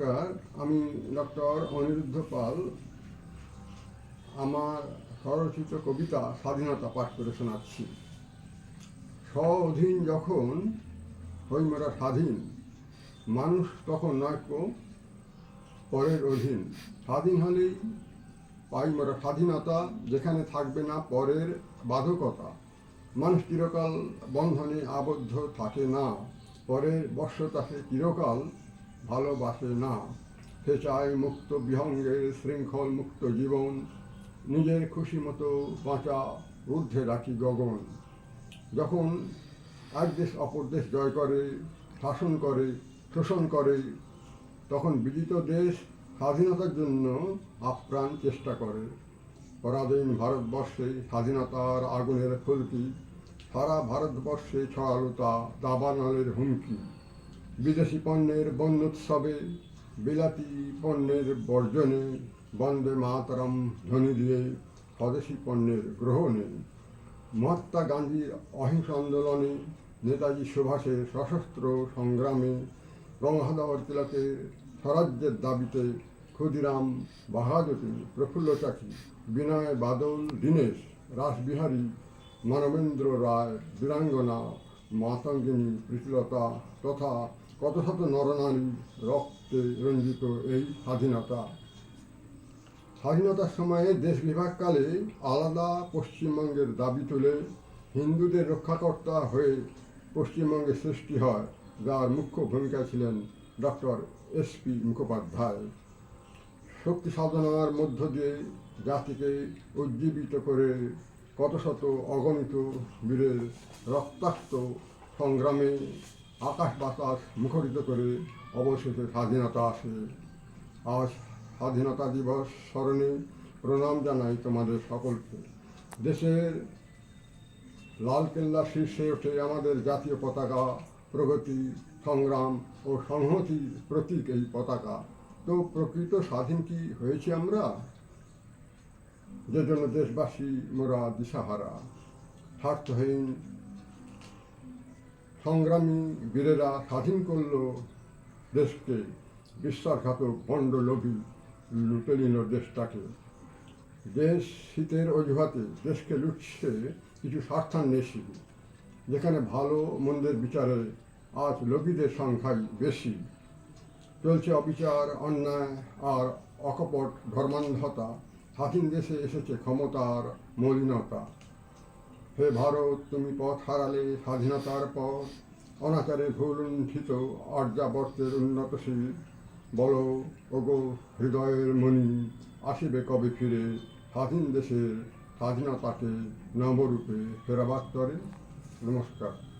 নমস্কার, আমি ডক্টর অনিরুদ্ধ পাল। আমার স্বরচিত কবিতা স্বাধীনতা পাঠ করে শোনাচ্ছি। স্ব-অধীন যখন হই মোরা স্বাধীন, মানুষ তখন নয়কো পরের অধীন। স্বাধীন হলেই পাই মোরা স্বাধীনতা, যেখানে থাকবে না পরের বাধকতা। মানুষ চিরকাল বন্ধনে আবদ্ধ থাকে না, পরের বশ্যতাকে চিরকাল ভালোবাসে না। সে চায় মুক্ত বিহঙ্গের শৃঙ্খল মুক্ত জীবন, নিজের খুশি মতো বাঁচা, ঊর্ধ্বে রাখি গগন। যখন এক দেশ অপর দেশ জয় করে, শাসন করে, শোষণ করে, তখন বিজিত দেশ স্বাধীনতার জন্য আপ্রাণ চেষ্টা করে। পরাধীন ভারতবর্ষে স্বাধীনতার আগুনের ফুলকি, সারা ভারতবর্ষে ছড়ালো তা দাবানলের হুমকি। বিদেশি পণ্যের বন্যোৎসবে, বিলাতি পণ্যের বর্জনে, বন্দে মাতরম ধ্বনি দিয়ে স্বদেশি পণ্যের গ্রহণে। মহাত্মা গান্ধীর অহিংস আন্দোলনে, নেতাজি সুভাষের সশস্ত্র সংগ্রামে, গঙ্গাধর তিলকের স্বরাজ্যের দাবিতে, ক্ষুদিরাম বাহাদুরি, প্রফুল্ল চাকি, বিনয় বাদল দীনেশ, রাসবিহারী, মানবেন্দ্র রায়, বীরাঙ্গনা, মাতঙ্গিনী, প্রীতিলতা তথা কত শত নরনারী রক্তে রঞ্জিত এই স্বাধীনতা। স্বাধীনতার সময়ে দেশ বিভাগকালে আলাদা পশ্চিমবঙ্গের দাবি তুলে হিন্দুদের রক্ষাকর্তা হয়ে পশ্চিমবঙ্গের সৃষ্টি হয়, যার মুখ্য ভূমিকা ছিলেন ডক্টর এস.পি. মুখোপাধ্যায়। শক্তি সাধনার মধ্য দিয়ে জাতিকে উজ্জীবিত করে কত শত অগণিত বীরের রক্তাক্ত সংগ্রামে আকাশ বাতাস মুখরিত করে অবশেষে স্বাধীনতা আসে। আজ স্বাধীনতা দিবস স্মরণে প্রণাম জানাই তোমাদের সকলকে। দেশের লালকেল্লা শীর্ষে ওঠে আমাদের জাতীয় পতাকা, প্রগতি, সংগ্রাম ও সংহতির প্রতীক এই পতাকা। তো প্রকৃত স্বাধীন কি হয়েছি আমরা? যে জন্য দেশবাসী মোরা দিশাহারা। স্বার্থহীন সংগ্রামী বীরেরা স্বাধীন করল দেশকে, বিশ্বাসঘাতক ভণ্ড লোভী লুটে নিল দেশটাকে। দেশ হিতের অজুহাতে দেশকে লুটছে কিছু স্বার্থান্বেষী, যেখানে ভালো মন্দের বিচারে আজ লোভীদের সংখ্যাই বেশি। চলছে অবিচার, অন্যায় আর অকপট ধর্মান্ধতা। স্বাধীন দেশে এসেছে ক্ষমতার মলিনতা। হে ভারত, তুমি পথ হারালে স্বাধীনতার পথ, অনাচারে ভুলুণ্ঠিত আর্যাবর্তের উন্নতশীল। বলো ওগো হৃদয়ের মণি, আসিবে কবে ফিরে স্বাধীন দেশের স্বাধীনতাকে নবরূপে ফেরাবার তরে? নমস্কার।